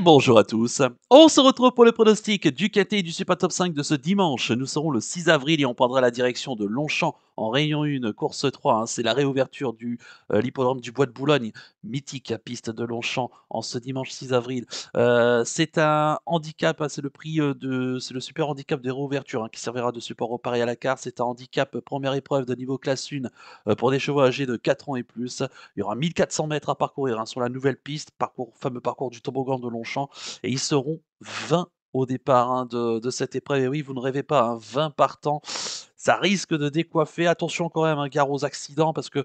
Bonjour à tous. On se retrouve pour le pronostic du KT et du Super Top 5 de ce dimanche. Nous serons le 6 avril et on prendra la direction de Longchamp en Réunion 1, course 3. C'est la réouverture du l'hippodrome du Bois de Boulogne, mythique à piste de Longchamp en ce dimanche 6 avril. C'est un handicap, c'est le prix c'est le super handicap de réouverture qui servira de support au pari à la carte. C'est un handicap première épreuve de niveau classe 1 pour des chevaux âgés de 4 ans et plus. Il y aura 1400 mètres à parcourir sur la nouvelle piste, fameux parcours du toboggan de Longchamp, et ils seront 20 au départ de cette épreuve. Et oui, vous ne rêvez pas, 20 partants, ça risque de décoiffer. Attention quand même, gare aux accidents, parce que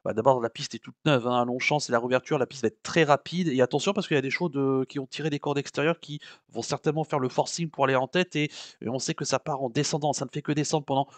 d'abord la piste est toute neuve, à Longchamp, c'est la réouverture, la piste va être très rapide. Et attention parce qu'il y a des chevaux qui ont tiré des cordes extérieures qui vont certainement faire le forcing pour aller en tête. Et on sait que ça part en descendant, ça ne fait que descendre pendant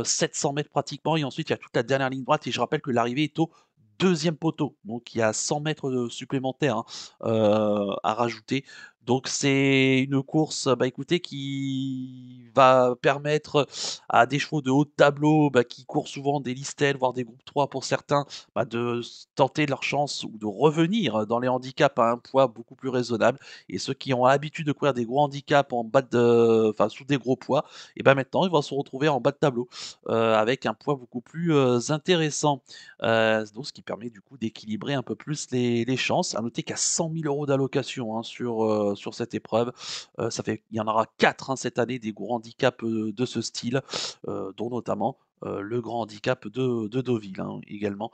700 mètres pratiquement. Et ensuite, il y a toute la dernière ligne droite. Et je rappelle que l'arrivée est au deuxième poteau, donc il y a 100 mètres supplémentaires à rajouter. Donc c'est une course, écoutez, qui va permettre à des chevaux de haut de tableau, qui courent souvent des listelles, voire des groupes 3 pour certains, de tenter leur chance ou de revenir dans les handicaps à un poids beaucoup plus raisonnable. Et ceux qui ont l'habitude de courir des gros handicaps sous des gros poids, et maintenant ils vont se retrouver en bas de tableau avec un poids beaucoup plus intéressant. Donc ce qui permet du coup d'équilibrer un peu plus les chances. À noter qu'il y a 100 000 € d'allocation, sur cette épreuve. Il y en aura 4, cette année, des gros handicaps, de ce style, dont notamment, le grand handicap de Deauville, également,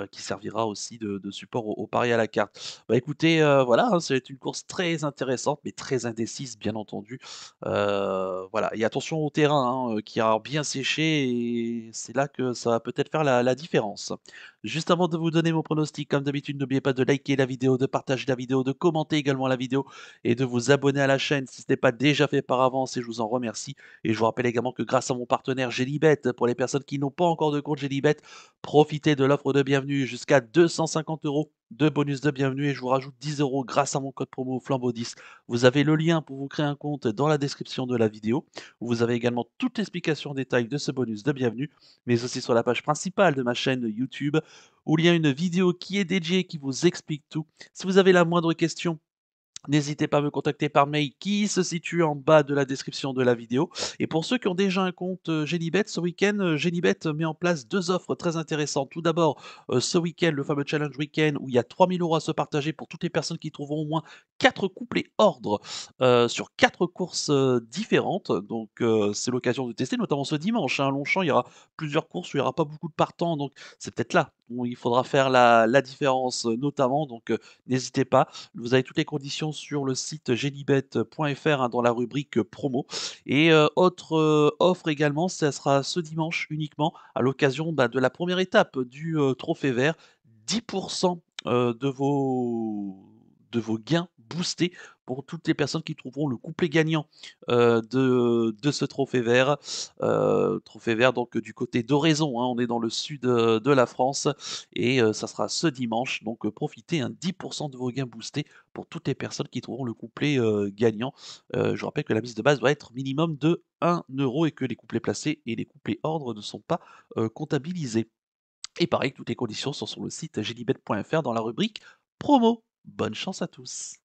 qui servira aussi de support au pari à la carte. Écoutez, voilà, c'est une course très intéressante, mais très indécise, bien entendu. Voilà, et attention au terrain, qui a bien séché, et c'est là que ça va peut-être faire la différence. Juste avant de vous donner mon pronostic, comme d'habitude, n'oubliez pas de liker la vidéo, de partager la vidéo, de commenter également la vidéo et de vous abonner à la chaîne si ce n'est pas déjà fait par avance, et je vous en remercie. Et je vous rappelle également que grâce à mon partenaire Gélibet, pour les personnes qui n'ont pas encore de compte Gélibet, profitez de l'offre de bienvenue jusqu'à 250 € de bonus de bienvenue, et je vous rajoute 10 € grâce à mon code promo Flambeau 10. Vous avez le lien pour vous créer un compte dans la description de la vidéo. Vous avez également toute l'explication en détail de ce bonus de bienvenue, mais aussi sur la page principale de ma chaîne YouTube, où il y a une vidéo qui est dédiée, qui vous explique tout. Si vous avez la moindre question, n'hésitez pas à me contacter par mail qui se situe en bas de la description de la vidéo. Et pour ceux qui ont déjà un compte Gélibet, ce week-end, Gélibet met en place 2 offres très intéressantes. Tout d'abord, ce week-end, le fameux challenge week-end, où il y a 3 000 € à se partager pour toutes les personnes qui trouveront au moins 4 couplets ordres sur 4 courses différentes. Donc c'est l'occasion de tester, notamment ce dimanche, à Longchamp. Il y aura plusieurs courses où il n'y aura pas beaucoup de partants, donc c'est peut-être là où il faudra faire la différence, notamment. Donc n'hésitez pas. Vous avez toutes les conditions sur le site gelibet.fr, dans la rubrique promo. Et autre offre également, ça sera ce dimanche uniquement, à l'occasion de la première étape du Trophée Vert. 10% de vos gains boostés pour toutes les personnes qui trouveront le couplet gagnant de ce Trophée Vert. Trophée Vert donc du côté d'Oraison, on est dans le sud de la France, et ça sera ce dimanche. Donc profitez, 10% de vos gains boostés pour toutes les personnes qui trouveront le couplet gagnant. Je rappelle que la mise de base doit être minimum de 1 € et que les couplets placés et les couplets ordres ne sont pas comptabilisés. Et pareil, toutes les conditions sont sur le site gelibet.fr dans la rubrique promo. Bonne chance à tous.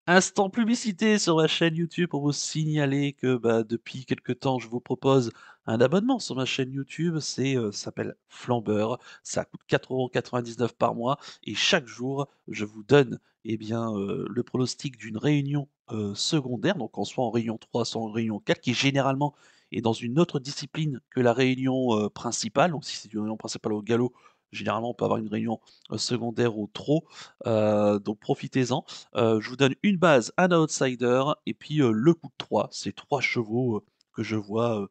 Instant publicité sur ma chaîne YouTube pour vous signaler que depuis quelque temps, je vous propose un abonnement sur ma chaîne YouTube. Ça s'appelle Flambeur. Ça coûte 4,99 € par mois, et chaque jour, je vous donne le pronostic d'une réunion secondaire, donc soit en réunion 3, soit en réunion 4, qui généralement est dans une autre discipline que la réunion principale. Donc si c'est une réunion principale au galop, généralement on peut avoir une réunion secondaire au trot. Donc profitez-en. Je vous donne une base, un outsider, et puis le coup de 3. C'est 3 chevaux que je vois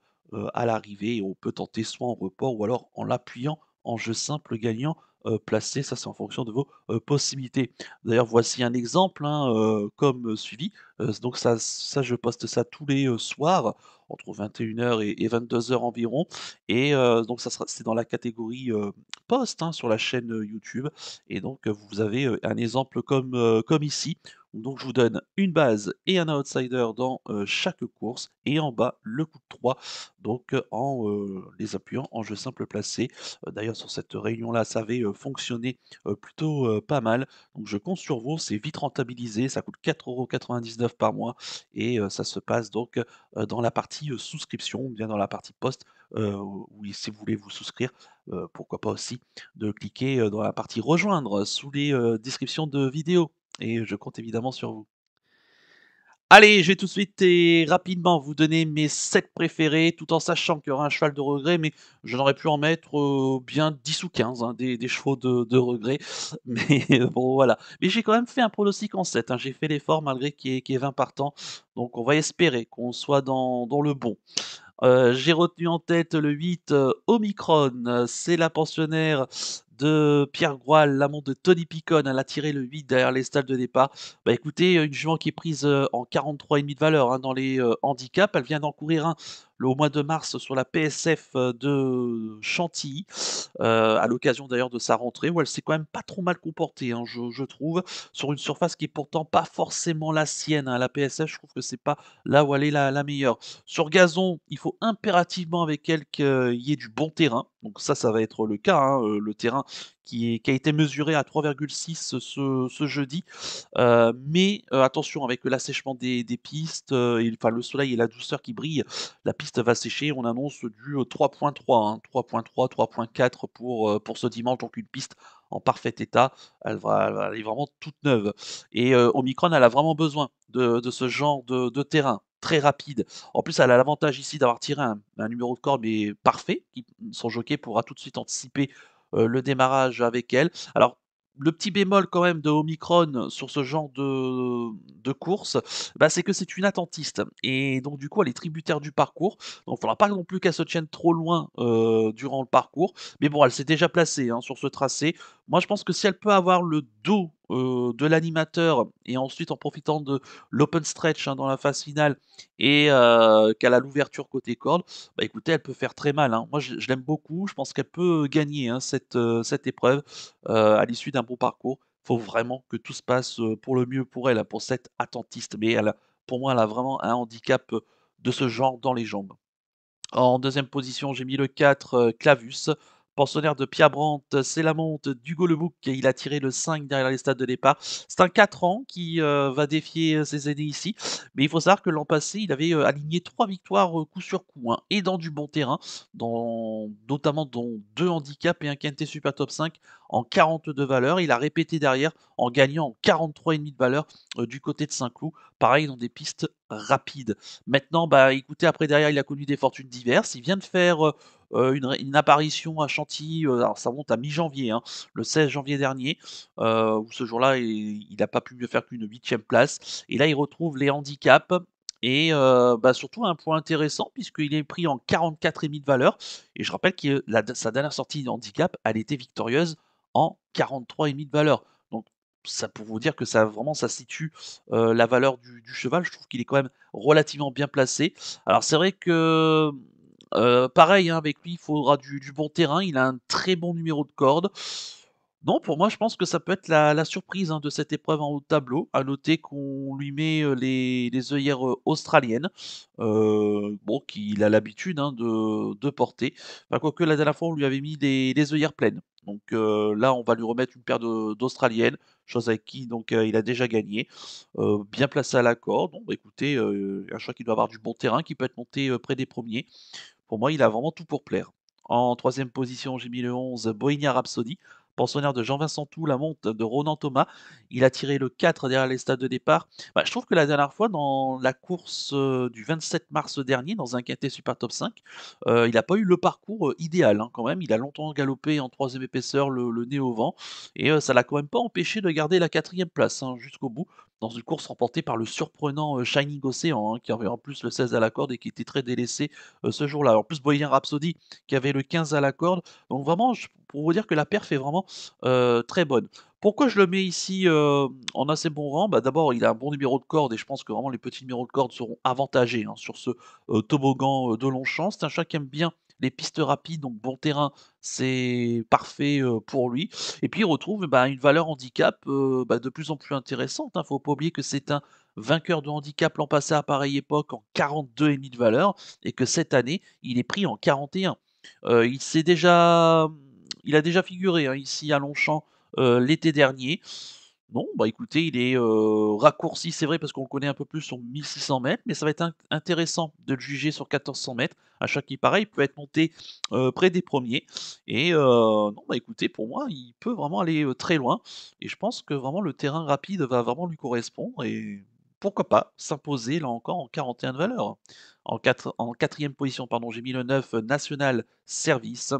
à l'arrivée, et on peut tenter soit en report ou alors en l'appuyant en jeu simple gagnant placé. Ça, c'est en fonction de vos possibilités. D'ailleurs, voici un exemple, comme suivi. Donc ça je poste ça tous les, soirs entre 21:00 et 22:00 environ et donc ça sera c'est dans la catégorie, post, hein, sur la chaîne, YouTube et donc vous avez, un exemple comme ici. Donc je vous donne une base et un outsider dans, chaque course et en bas le coup de 3 donc en, les appuyant en jeu simple placé. D'ailleurs sur cette réunion-là, ça avait, fonctionné, plutôt, pas mal. Donc je compte sur vous, c'est vite rentabilisé, ça coûte 4,99 € par mois et ça se passe donc, dans la partie, souscription ou bien dans la partie post, où si vous voulez vous souscrire, pourquoi pas aussi de cliquer, dans la partie rejoindre sous les, descriptions de vidéos et je compte évidemment sur vous. Allez, je vais tout de suite et rapidement vous donner mes 7 préférés, tout en sachant qu'il y aura un cheval de regret, mais j'en aurais pu en mettre, bien 10 ou 15, hein, des chevaux de regret. Mais bon, voilà. Mais j'ai quand même fait un pronostic en 7, hein. J'ai fait l'effort malgré qu'il y ait 20 partants, donc on va espérer qu'on soit dans le bon. J'ai retenu en tête le 8, Omicron, c'est la pensionnaire de Pierre Groal, l'amant de Tony Picon. Elle a tiré le 8 derrière les stalles de départ. Bah, écoutez, une jument qui est prise, en 43,5 de valeur, hein, dans les, handicaps. Elle vient d'en courir un au mois de mars sur la PSF, de Chantilly, à l'occasion d'ailleurs de sa rentrée où elle s'est quand même pas trop mal comportée, hein, je trouve, sur une surface qui est pourtant pas forcément la sienne, hein. La PSF, je trouve que c'est pas là où elle est la meilleure. Sur gazon, il faut impérativement avec elle qu'il y ait du bon terrain. Donc ça va être le cas, hein, le terrain qui a été mesuré à 3,6 ce jeudi. Mais attention avec l'assèchement des pistes, et enfin le soleil et la douceur qui brillent, la piste va sécher. On annonce du, 3,3, hein, 3,3, 3,4 pour ce dimanche, donc une piste en parfait état. Elle est vraiment toute neuve et Omicron, elle a vraiment besoin de ce genre de terrain très rapide. En plus, elle a l'avantage ici d'avoir tiré un numéro de corde mais parfait, qui son jockey pourra tout de suite anticiper, le démarrage avec elle. Alors le petit bémol quand même de Omicron sur ce genre de course, bah, c'est que c'est une attentiste et donc du coup, elle est tributaire du parcours. Donc il faudra pas non plus qu'elle se tienne trop loin, durant le parcours. Mais bon, elle s'est déjà placée, hein, sur ce tracé. Moi, je pense que si elle peut avoir le dos, de l'animateur et ensuite en profitant de l'open stretch, hein, dans la phase finale et qu'elle a l'ouverture côté corde, bah, écoutez, elle peut faire très mal, hein. Moi, je l'aime beaucoup. Je pense qu'elle peut gagner, hein, cette épreuve, à l'issue d'un bon parcours. Faut vraiment que tout se passe, pour le mieux pour elle, hein, pour cette attentiste. Mais pour moi, elle a vraiment un handicap, de ce genre dans les jambes. En deuxième position, j'ai mis le 4, Clavus. Pensionnaire de Pierre Brandt, c'est la monte d'Hugo Le Bouc et il a tiré le 5 derrière les stades de départ. C'est un 4 ans qui, va défier, ses aînés ici. Mais il faut savoir que l'an passé, il avait, aligné 3 victoires, coup sur coup, hein, et dans du bon terrain, notamment dans 2 handicaps et un quintet super top 5 en 42 valeurs. Il a répété derrière en gagnant en 43,5 de valeur, du côté de Saint-Cloud. Pareil dans des pistes rapides. Maintenant, bah, écoutez, après derrière, il a connu des fortunes diverses. Il vient de faire, une apparition à Chantilly, alors ça remonte à mi-janvier, hein, le 16 janvier dernier, où ce jour-là, il n'a pas pu mieux faire qu'une 8e place et là, il retrouve les handicaps et bah, surtout un point intéressant puisqu'il est pris en 44,5 de valeur et je rappelle que sa dernière sortie de handicap, elle était victorieuse en 43,5 de valeur. Donc ça pour vous dire que ça situe, la valeur du cheval. Je trouve qu'il est quand même relativement bien placé. Alors c'est vrai que, pareil, hein, avec lui, il faudra du bon terrain. Il a un très bon numéro de corde. Non, pour moi, je pense que ça peut être la surprise, hein, de cette épreuve en haut de tableau. À noter qu'on lui met, les œillères, australiennes, bon, qu'il a l'habitude, hein, de porter. Enfin, quoique la dernière fois, on lui avait mis les œillères pleines. Donc, là, on va lui remettre une paire d'australiennes, chose avec qui donc, il a déjà gagné. Bien placé à la corde. Bon, bah, écoutez, un choix qui doit avoir du bon terrain, qui peut être monté, près des premiers. Pour moi, il a vraiment tout pour plaire. En troisième position, j'ai mis le 11, Bohemia Rhapsody, pensionnaire de Jean-Vincent Tout, la monte de Ronan Thomas. Il a tiré le 4 derrière les stades de départ. Bah, je trouve que la dernière fois, dans la course du 27 mars dernier, dans un quintet Super Top 5, il n'a pas eu le parcours idéal, hein, quand même. Il a longtemps galopé en troisième épaisseur, le nez au vent, et ça l'a quand même pas empêché de garder la quatrième place, hein, jusqu'au bout. dans une course remportée par le surprenant, Shining Ocean, hein, qui avait en plus le 16 à la corde et qui était très délaissé, ce jour-là. En plus, Bohemian Rhapsody qui avait le 15 à la corde. Donc vraiment, pour vous dire que la perf est vraiment, très bonne. Pourquoi je le mets ici, en assez bon rang? Bah, d'abord, il a un bon numéro de corde et je pense que vraiment les petits numéros de corde seront avantagés, hein, sur ce, toboggan, de Longchamp. C'est un chat qui aime bien les pistes rapides, donc bon terrain, c'est parfait, pour lui. Et puis il retrouve, bah, une valeur handicap, bah, de plus en plus intéressante, hein. Faut pas oublier que c'est un vainqueur de handicap l'an passé à pareille époque en 42,5 de valeur et que cette année, il est pris en 41. Il s'est déjà, il a déjà figuré, hein, ici à Longchamp, l'été dernier. Non, bah, écoutez, il est, raccourci, c'est vrai parce qu'on le connaît un peu plus sur 1 600 m, mais ça va être intéressant de le juger sur 1 400 m. À chaque qui pareil, peut être monté, près des premiers et non, bah, écoutez, pour moi, il peut vraiment aller, très loin et je pense que vraiment le terrain rapide va vraiment lui correspondre et pourquoi pas s'imposer là encore en 41 de valeur. En 4e position, pardon, j'ai mis le 9, National Service.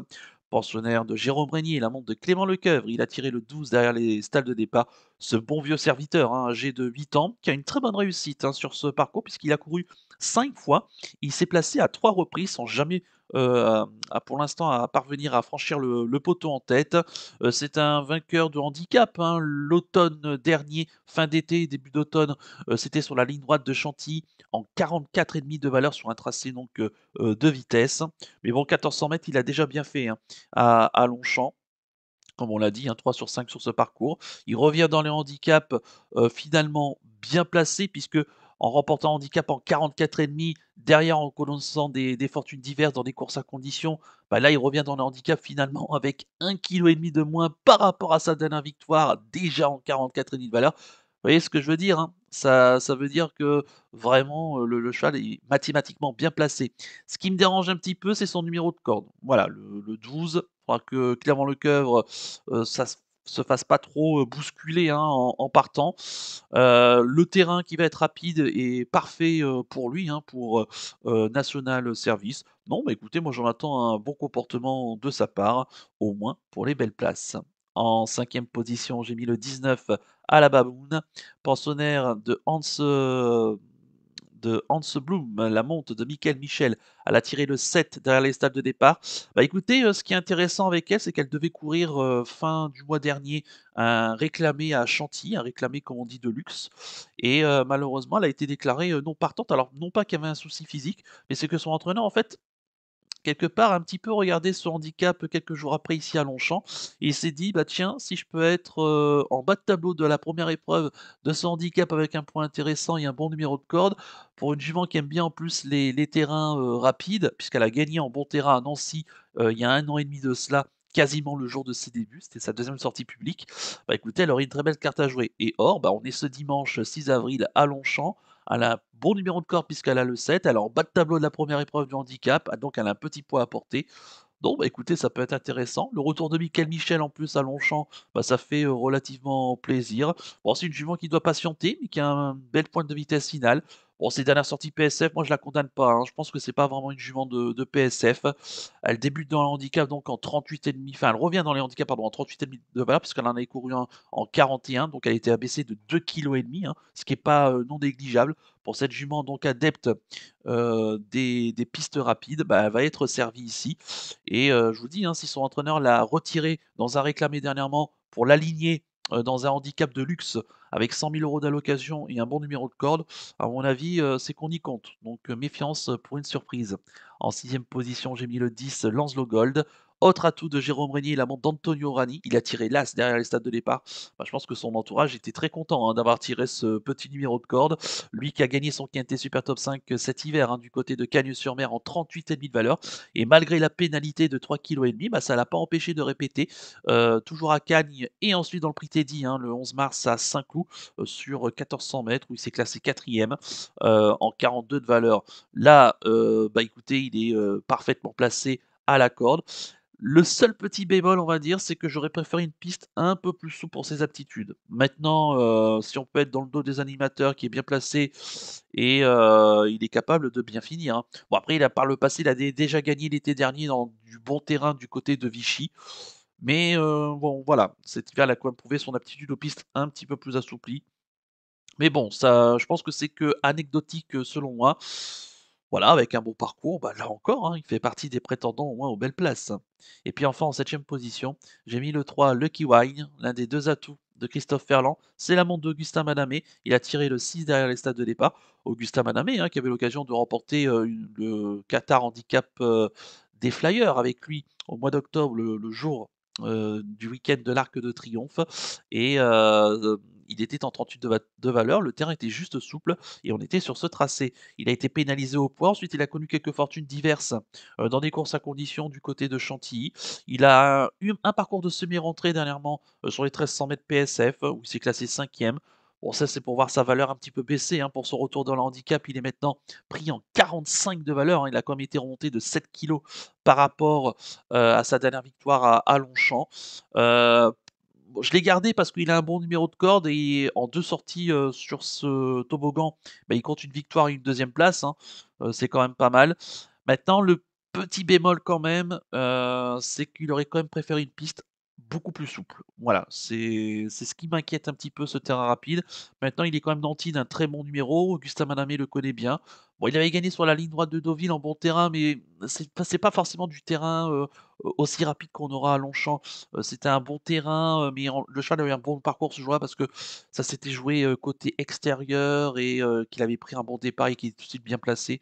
Pensionnaire de Jérôme Régnier, la montre de Clément Lecoeuvre, il a tiré le 12 derrière les stalles de départ. Ce bon vieux serviteur, hein, âgé de 8 ans, qui a une très bonne réussite, hein, sur ce parcours puisqu'il a couru 5 fois. Il s'est placé à 3 reprises sans jamais, pour l'instant, à parvenir à franchir le poteau en tête. C'est un vainqueur de handicap, hein. L'automne dernier, fin d'été, début d'automne, c'était sur la ligne droite de Chantilly en 44,5 de valeur sur un tracé donc, de vitesse. Mais bon, 1400 mètres, il a déjà bien fait, hein, à Longchamp. Comme on l'a dit, hein, 3 sur 5 sur ce parcours. Il revient dans les handicaps, finalement bien placé puisque en remportant un handicap en 44,5, derrière en connaissant des fortunes diverses dans des courses à conditions, bah, là il revient dans les handicaps finalement avec 1,5 kg de moins par rapport à sa dernière victoire, déjà en 44,5 de valeur. Vous voyez ce que je veux dire, hein? Ça veut dire que vraiment, le cheval est mathématiquement bien placé. Ce qui me dérange un petit peu, c'est son numéro de corde. Voilà, le 12, faudra que Clermont-Lecoeuvre, ça se fasse pas trop, bousculer, hein, en partant. Le terrain qui va être rapide est parfait, pour lui, hein, pour, National Service. Non, bah, écoutez, moi j'en attends un bon comportement de sa part, au moins pour les belles places. En 5e position, j'ai mis le 19, à la Baboune, pensionnaire de Hans Blum, la monte de Michael Michel. Elle a tiré le 7 derrière les stades de départ. Bah, écoutez, ce qui est intéressant avec elle, c'est qu'elle devait courir, fin du mois dernier un réclamé à Chantilly, un réclamé comme on dit de luxe et malheureusement, elle a été déclarée, non partante. Alors non pas qu'il y avait un souci physique, mais c'est que son entraîneur en fait quelque part, un petit peu regarder ce handicap quelques jours après ici à Longchamp et il s'est dit: «Bah, tiens, si je peux être, en bas de tableau de la première épreuve de ce handicap avec un point intéressant et un bon numéro de corde, pour une jument qui aime bien en plus les terrains, rapides», puisqu'elle a gagné en bon terrain à Nancy, il y a 1 an et demi de cela, quasiment le jour de ses débuts, c'était sa deuxième sortie publique. Bah, écoutez, elle aurait une très belle carte à jouer et or, bah, on est ce dimanche 6 avril à Longchamp. Elle a un bon numéro de corde puisqu'elle a le 7, elle est en bas de tableau de la première épreuve du handicap, ah donc elle a un petit poids à porter. Donc bah, écoutez, ça peut être intéressant. Le retour de Mickaël Michel en plus à Longchamp, bah, ça fait, relativement plaisir. Bon, c'est une jument qui doit patienter, mais qui a un bel point de vitesse finale. Bon, ses dernières sorties PSF, moi je la condamne pas, hein. Je pense que c'est pas vraiment une jument de PSF. Elle débute dans le handicap donc en 38,5, enfin elle revient dans les handicaps pardon, en 38,5 de valeur puisqu'elle en avait couru un en 41, donc elle a été abaissée de 2,5 kg, hein, ce qui est pas, non négligeable. Pour cette jument donc adepte, des pistes rapides, bah, elle va être servie ici et je vous dis, hein, si son entraîneur l'a retirée dans un réclamé dernièrement pour l'aligner, dans un handicap de luxe avec 100 000 € d'allocation et un bon numéro de corde, à mon avis, c'est qu'on y compte. Donc, méfiance, pour une surprise. En 6e position, j'ai mis le 10, Lancelot Gold. Autre atout de Jérôme Régnier, la montre d'Antonio Rani. Il a tiré l'as derrière les stades de départ. Bah, je pense que son entourage était très content, hein, d'avoir tiré ce petit numéro de corde. Lui qui a gagné son quintet Super Top 5 cet hiver, hein, du côté de Cagnes-sur-Mer en 38,5 de valeur. Et malgré la pénalité de 3,5 kg, bah, ça l'a pas empêché de répéter, toujours à Cagnes et ensuite dans le prix Teddy, hein, le 11 mars à Saint-Cloud, sur 1400 mètres où il s'est classé 4e, en 42 de valeur. Là, bah, écoutez, il est, parfaitement placé à la corde. Le seul petit bémol, on va dire, c'est que j'aurais préféré une piste un peu plus souple pour ses aptitudes. Maintenant, si on peut être dans le dos des animateurs, qui est bien placé et il est capable de bien finir, hein. Bon après, il a par le passé, il a déjà gagné l'été dernier dans du bon terrain du côté de Vichy. Mais bon voilà, cet hiver, il a quand même prouvé son aptitude aux pistes un petit peu plus assouplies. Mais bon, ça je pense que c'est que anecdotique, selon moi. Voilà, avec un bon parcours, bah, là encore, hein, il fait partie des prétendants au moins aux belles places. Et puis enfin en septième position, j'ai mis le 3 Lucky Wine, l'un des 2 atouts de Christophe Ferland. C'est la montre d'Augustin Madamé. Il a tiré le 6 derrière les stades de départ. Augustin Madamé, hein, qui avait l'occasion de remporter, le Qatar Handicap, des Flyers avec lui au mois d'octobre, le jour, du week-end de l'Arc de Triomphe et il était en 38 de valeur, le terrain était juste souple et on était sur ce tracé. Il a été pénalisé au poids, ensuite il a connu quelques fortunes diverses, dans des courses à conditions du côté de Chantilly. Il a eu un parcours de semi-rentrée dernièrement, sur les 1300 mètres PSF, où il s'est classé 5e. Bon ça c'est pour voir sa valeur un petit peu baisser, hein, pour son retour dans le handicap, il est maintenant pris en 45 de valeur, hein. Il a quand même été remonté de 7 kilos par rapport, à sa dernière victoire à Longchamp. Heu, bon, je l'ai gardé parce qu'il a un bon numéro de corde et en 2 sorties, sur ce toboggan, bah, il compte une victoire et une deuxième place, hein, c'est quand même pas mal. Maintenant le petit bémol quand même, c'est qu'il aurait quand même préféré une piste beaucoup plus souple. Voilà, c'est ce qui m'inquiète un petit peu ce terrain rapide. Maintenant il est quand même nanti d'un très bon numéro, Augustin Manamé le connaît bien. Bon, il avait gagné sur la ligne droite de Deauville en bon terrain, mais c'est pas forcément du terrain, aussi rapide qu'on aura à Longchamp. C'était un bon terrain, mais le cheval a eu un bon parcours ce jour-là parce que ça s'était joué, côté extérieur et qu'il avait pris un bon départ et qu'il est tout de suite bien placé.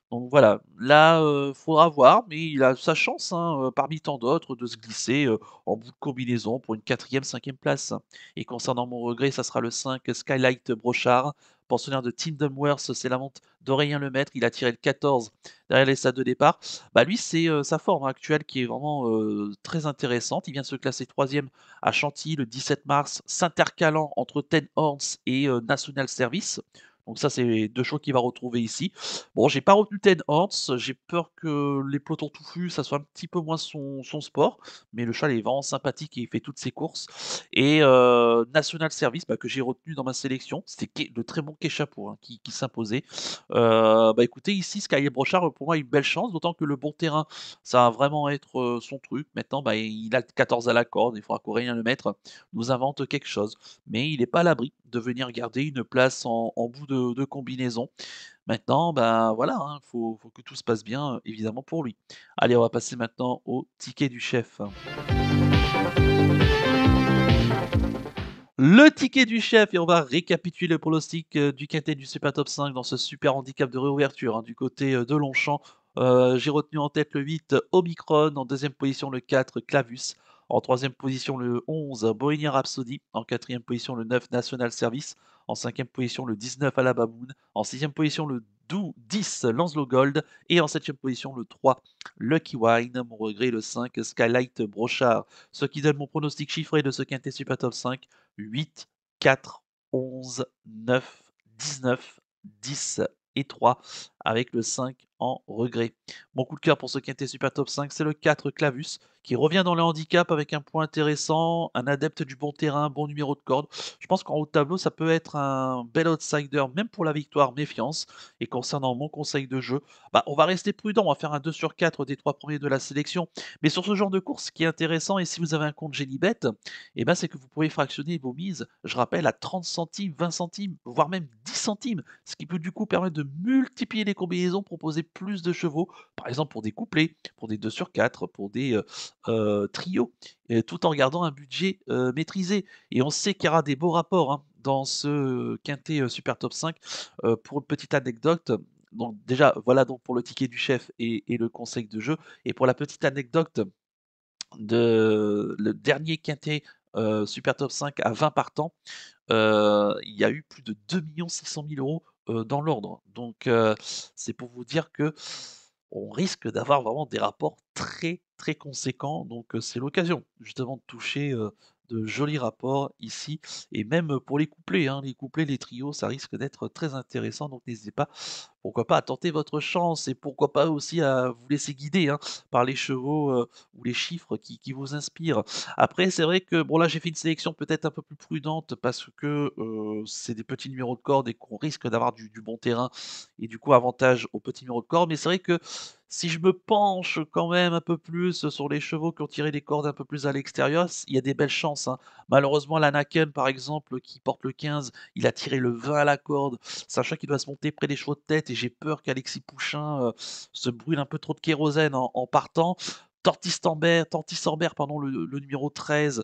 Donc voilà, là, faudra voir, mais il a sa chance, hein, parmi tant d'autres, de se glisser, en bout de combinaison pour une quatrième, cinquième place. Et concernant mon regret, ça sera le 5 Skylight Brochard, pensionnaire de Tim Dunworth, c'est la montre d'Aurélien Lemaître, il a tiré le 14 derrière les stades de départ. Bah, lui, c'est, sa forme actuelle qui est vraiment, très intéressante. Il vient de se classer 3e à Chantilly le 17 mars, s'intercalant entre Ten Horns et National Service. Donc ça, c'est 2 chevaux qu'il va retrouver ici. Bon, j'ai pas retenu Ten Horns, j'ai peur que les pelotons touffus, ça soit un petit peu moins son sport, mais le cheval est vraiment sympathique et il fait toutes ses courses et National Service, bah, que j'ai retenu dans ma sélection, c'était le très bon Kéchapo, hein, qui s'imposait. Bah, écoutez, ici, Sky Brochard, pour moi, a une belle chance, d'autant que le bon terrain, ça va vraiment être, son truc. Maintenant, bah, il a 14 à la corde, il faudra qu'Aurélien Lemaître nous invente quelque chose. Mais il n'est pas à l'abri de venir garder une place en bout de combinaison. Maintenant, ben voilà, hein, faut que tout se passe bien, évidemment pour lui. Allez, on va passer maintenant au ticket du chef. Le ticket du chef et on va récapituler le pronostic, du quintet du Super Top 5 dans ce super handicap de réouverture, hein, du côté, de Longchamp. J'ai retenu en tête le 8 Omicron, en deuxième position le 4 Clavus, en troisième position le 11 Bohemian Rhapsody, en quatrième position le 9 National Service, en cinquième position le 19 Alaba Moon, en sixième position le 10 Lancelot Gold et en septième position le 3 Lucky Wine. Mon regret le 5 Skylight Brochard. Ce qui donne mon pronostic chiffré de ce quintet Super Top 5. 8, 4, 11, 9, 19, 10 et 3 avec le 5 en regret. Mon coup de cœur pour ce quintet Super Top 5, c'est le 4 Clavus qui revient dans le handicap avec un point intéressant, un adepte du bon terrain, bon numéro de corde. Je pense qu'en haut de tableau, ça peut être un bel outsider, même pour la victoire, méfiance. Et concernant mon conseil de jeu, bah, on va rester prudent, on va faire un 2 sur 4 des 3 premiers de la sélection. Mais sur ce genre de course, ce qui est intéressant, et si vous avez un compte Gélibet, et ben, c'est que vous pouvez fractionner vos mises, je rappelle, à 30 centimes, 20 centimes, voire même 10 centimes, ce qui peut du coup permettre de multiplier les combinaisons, proposer plus de chevaux, par exemple pour des couplets, pour des 2 sur 4, pour des trios, tout en gardant un budget maîtrisé. Et on sait qu'il y aura des beaux rapports, hein, dans ce quintet Super Top 5. Pour une petite anecdote, donc déjà, voilà donc pour le ticket du chef et le conseil de jeu. Et pour la petite anecdote, le dernier quintet, Super Top 5 à 20 partants, il y a eu plus de 2 600 000 €, dans l'ordre. Donc c'est pour vous dire que on risque d'avoir vraiment des rapports très, très conséquents. Donc c'est l'occasion justement de toucher, de jolis rapports ici et même pour les couplets, hein. Les couplets, les trios, ça risque d'être très intéressant, donc n'hésitez pas pourquoi pas à tenter votre chance et pourquoi pas aussi à vous laisser guider, hein, par les chevaux, ou les chiffres qui vous inspirent. Après, c'est vrai que bon là, j'ai fait une sélection peut-être un peu plus prudente parce que, c'est des petits numéros de corde et qu'on risque d'avoir du bon terrain et du coup avantage aux petits numéros de corde. Mais c'est vrai que si je me penche quand même un peu plus sur les chevaux qui ont tiré des cordes un peu plus à l'extérieur, il y a des belles chances, hein. Malheureusement, l'Anaken, par exemple, qui porte le 15, il a tiré le 20 à la corde, sachant qu'il doit se monter près des chevaux de tête et j'ai peur qu'Alexis Pouchin, se brûle un peu trop de kérosène en partant. Tortis Orbert, pardon, le numéro 13,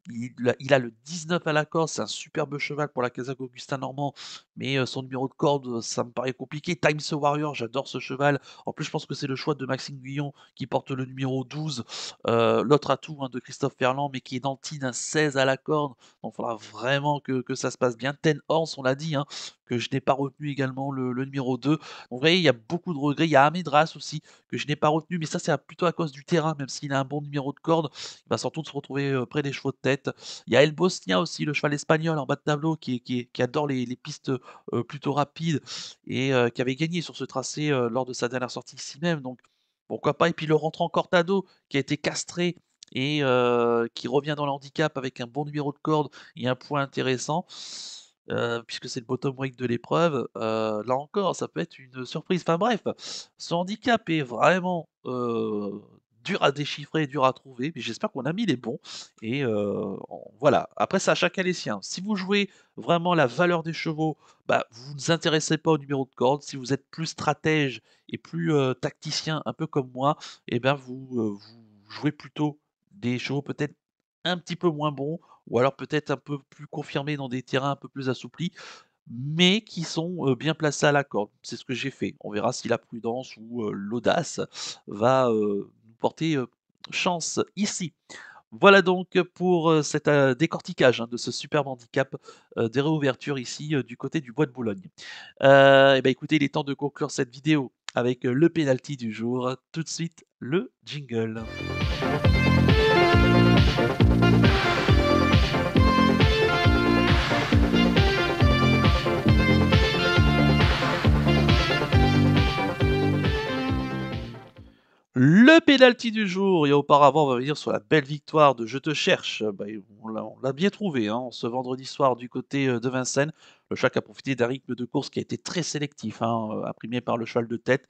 il a le 19 à la corde, c'est un superbe cheval pour la Casaque Augustin Normand, mais son numéro de corde, ça me paraît compliqué. Times Warrior, j'adore ce cheval. En plus, je pense que c'est le choix de Maxime Guyon qui porte le numéro 12, l'autre atout, hein, de Christophe Ferland, mais qui est nanti d'un 16 à la corde. Donc il faudra vraiment que ça se passe bien. Ten Horse, on l'a dit, hein, que je n'ai pas retenu également le numéro 2. Donc vous voyez, il y a beaucoup de regrets. Il y a Amedras aussi, que je n'ai pas retenu, mais ça, c'est plutôt à cause du terrain, même s'il a un bon numéro de corde, il va surtout se retrouver près des chevaux de tête. Il y a El Bosnia aussi, le cheval espagnol en bas de tableau, qui adore les pistes plutôt rapides et qui avait gagné sur ce tracé lors de sa dernière sortie ici même. Donc pourquoi pas. Et puis le rentrant Cortado, qui a été castré et qui revient dans le handicap avec un bon numéro de corde et un point intéressant. Puisque c'est le bottom weight de l'épreuve, là encore, ça peut être une surprise. Enfin bref, ce handicap est vraiment, dur à déchiffrer, dur à trouver, mais j'espère qu'on a mis les bons et voilà. Après c'est à chacun les siens. Si vous jouez vraiment la valeur des chevaux, bah, vous ne vous intéressez pas au numéro de corde. Si vous êtes plus stratège et plus, tacticien, un peu comme moi, et ben vous jouez plutôt des chevaux peut-être un petit peu moins bons ou alors peut-être un peu plus confirmés dans des terrains un peu plus assouplis, mais qui sont, bien placés à la corde. C'est ce que j'ai fait. On verra si la prudence ou, l'audace va, nous porter, chance ici. Voilà donc pour, cet, décortiquage, hein, de ce superbe handicap, des réouvertures ici, du côté du Bois de Boulogne. Et bah, écoutez, il est temps de conclure cette vidéo avec, le pénalty du jour. Tout de suite, le jingle. Le pénalty du jour et auparavant, on va revenir sur la belle victoire de Je te cherche. Bah, et on l'a bien trouvé, hein, ce vendredi soir du côté, de Vincennes. Le Chac a profité d'un rythme de course qui a été très sélectif, hein, imprimé par le cheval de tête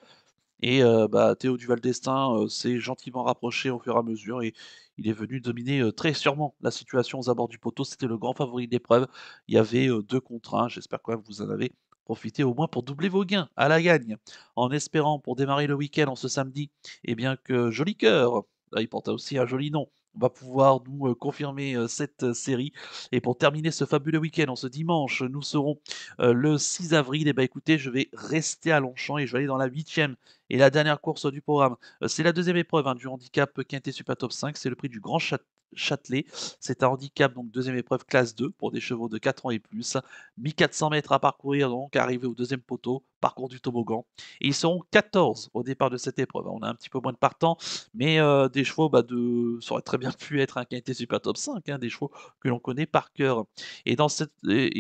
et bah, Théo Duval d'Estaing, s'est gentiment rapproché au fur et à mesure et il est venu dominer, très sûrement la situation aux abords du poteau. C'était le grand favori de l'épreuve. Il y avait, 2 contre 1. J'espère quand même que vous en avez profité au moins pour doubler vos gains à la gagne. En espérant pour démarrer le week-end en ce samedi, eh bien que Joli Cœur, là il porte aussi un joli nom, va pouvoir nous, confirmer, cette, série et pour terminer ce fabuleux week-end en ce dimanche, nous serons, le 6 avril et bah, écoutez, je vais rester à Longchamp et je vais aller dans la 8e et la dernière course du programme. C'est la deuxième épreuve, hein, du handicap quintet Super Top 5, c'est le prix du Grand Châtelet. C'est un handicap, donc deuxième épreuve classe 2 pour des chevaux de 4 ans et plus. 1400 mètres à parcourir, donc arrivé au deuxième poteau, parcours du toboggan. Et ils seront 14 au départ de cette épreuve. On a un petit peu moins de partants, mais des chevaux bah, ça aurait très bien pu être un quintet Super Top 5, hein, des chevaux que l'on connaît par cœur. Et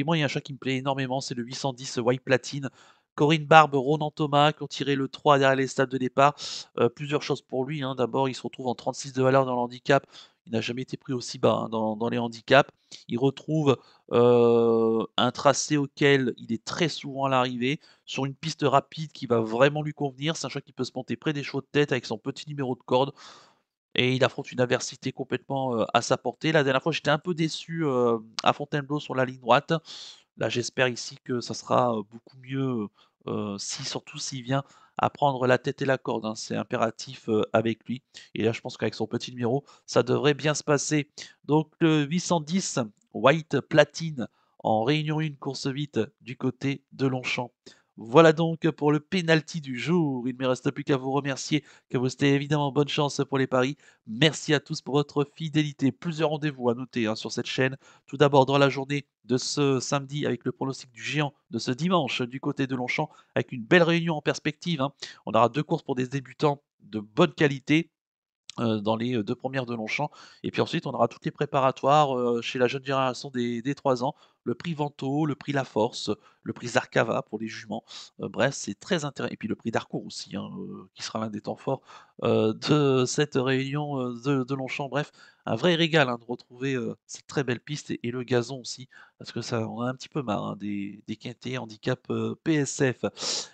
moi, il y a un chat qui me plaît énormément, c'est le 810 White Platine. Corinne Barbe, Ronan Thomas qui ont tiré le 3 derrière les stades de départ. Plusieurs choses pour lui, hein. D'abord, il se retrouve en 36 de valeur dans le handicap. Il n'a jamais été pris aussi bas, hein, dans les handicaps. Il retrouve, un tracé auquel il est très souvent à l'arrivée, sur une piste rapide qui va vraiment lui convenir. C'est un cheval qui peut se monter près des chevaux de tête avec son petit numéro de corde et il affronte une adversité complètement, à sa portée. La dernière fois, j'étais un peu déçu, à Fontainebleau sur la ligne droite. Là, j'espère ici que ça sera, beaucoup mieux, si surtout s'il vient à prendre la tête et la corde, hein. C'est impératif, avec lui et là, je pense qu'avec son petit numéro, ça devrait bien se passer. Donc le 810 White Platine en Réunion 1 course vite du côté de Longchamp. Voilà donc pour le pénalty du jour. Il ne me reste plus qu'à vous remercier, que vous souhaiter évidemment bonne chance pour les paris. Merci à tous pour votre fidélité. Plusieurs rendez-vous à noter, hein, sur cette chaîne. Tout d'abord dans la journée de ce samedi avec le pronostic du géant de ce dimanche du côté de Longchamp avec une belle réunion en perspective, hein. On aura 2 courses pour des débutants de bonne qualité, dans les, 2 1 de Longchamp et puis ensuite on aura toutes les préparatoires, chez la jeune génération des 3 ans. le prix Vento, le prix La Force, le prix Zarkava pour les juments. Bref, c'est très intéressant et puis le prix d'Harcourt aussi, hein, qui sera l'un des temps forts, de cette réunion, de Longchamp. Bref, un vrai régal, hein, de retrouver, cette très belle piste et le gazon aussi, parce que ça on en a un petit peu marre, hein, des quintés handicap, PSF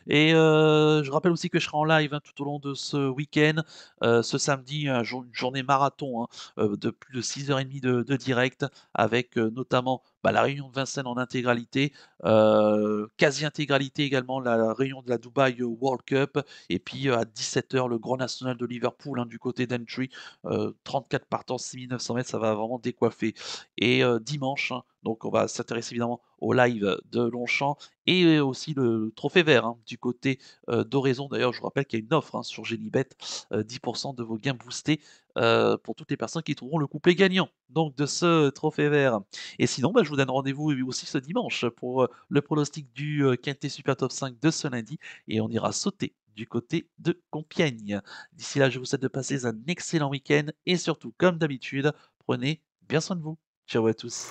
et je rappelle aussi que je serai en live, hein, tout au long de ce week-end, ce samedi, une journée marathon, hein, de plus de 6h30 de direct avec, notamment, bah, la réunion de Vincennes en intégralité, quasi-intégralité également la réunion de la Dubaï World Cup et puis, à 17h le Grand National de Liverpool, hein, du côté d'Entry, 34 partants, 6 900 mètres, ça va vraiment décoiffer et dimanche, hein, donc on va s'intéresser évidemment au live de Longchamp et aussi le trophée vert, hein, du côté, d'Oraison. D'ailleurs, je vous rappelle qu'il y a une offre, hein, sur Génibet, 10 de vos gains boostés, pour toutes les personnes qui trouveront le couplet gagnant, donc de ce trophée vert. Et sinon, bah, je vous donne rendez-vous aussi ce dimanche pour, le pronostic du, quintet Super Top 5 de ce lundi et on ira sauter du côté de Compiègne. D'ici là, je vous souhaite de passer un excellent week-end et surtout, comme d'habitude, prenez bien soin de vous. Ciao à tous.